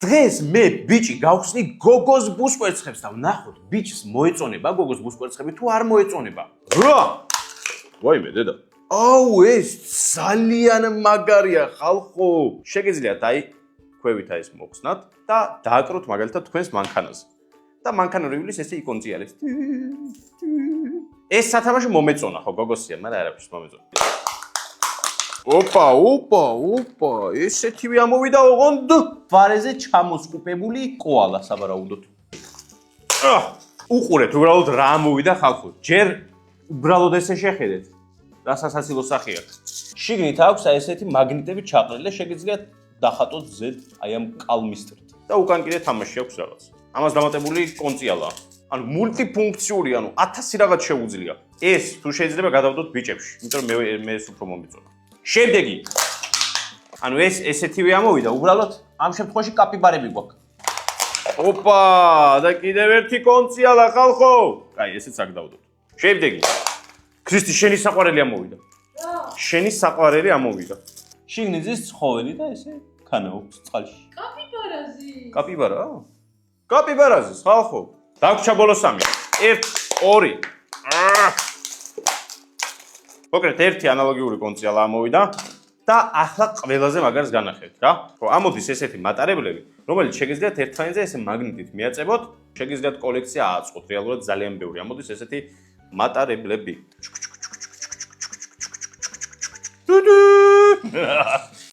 დღეს მე ბიჭი გავხსნი გოგოს ბუსკვერცხებს და ვნახოთ ბიჭს მოეწონება გოგოს ბუსკვერცხები თუ არ მოეწონება. რა? ვაიმე დედა. აუ ეს ძალიან მაგარია ხალხო. შეგიძლიათ აი ქვევით ეს მოხსნათ და დააკროთ მაგალითად თქვენს მანქანაზე. და მანქანურიulis ესე იკონწიარეთ. ეს სათამაშო მომეწონა ხო გოგოსია, მაგრამ არაფერს მომეწონა. ოპა, ესეთივე ამოვიდა ოღონდ ვარეზე ჩამოსკუპებული კოალა საბარაუდოდ. უყურეთ, უბრალოდ რა ამოვიდა ხალხო. ჯერ უბრალოდ ესე შეხედეთ. რა სასაცილო სახე აქვს. შიგნით აქვს აი ესეთი მაგნიტები ჩაყრილი და შეგიძლიათ დახატოთ ზედ აი ამ კალმისტრით. და უკან კიდე თამაში აქვს რაღაც. ამას დამატებული კონწიალა. ანუ მულტიფუნქციური, ანუ 1000 რაღაც შეუძლია. ეს თუ შეიძლება გადავდოთ ბიჭებში, იმიტომ რომ მე ეს უფრო მომეწონა. შემდეგი. ანუ ეს ესეთივე ამოვიდა, უბრალოდ ამ შემთხვევაში კაპიბარები გვაქვს. ოპა, და კიდევ ერთი კონციალა ხალხო. კაი, ესეც აქ დავდოთ. შემდეგი. ქრისტი, შენი საყვარელი ამოვიდა. რა? შენი საყვარელი ამოვიდა. შიგნით ზის ცხოველი და ესე ქანა აქვს წყალში. კაპიბარაზი. კაპიბარა? კაპიბარაზის ხალხო. დაგვრჩა ბოლო 3. 1, 2. მოკლედ ერთი ანალოგიური კონციალა ამოვიდა და ახლა ყველაზე მაგარს განახეთ რა. ხო, ამოდის ესეთი მატარებლები, რომელიც შეგიძლიათ ერთმანეთზე ესე მაგნიტით მიაწებოთ, შეგიძლიათ კოლექცია ააწყოთ, რეალურად ძალიან ბევრი. ამოდის ესეთი მატარებლები.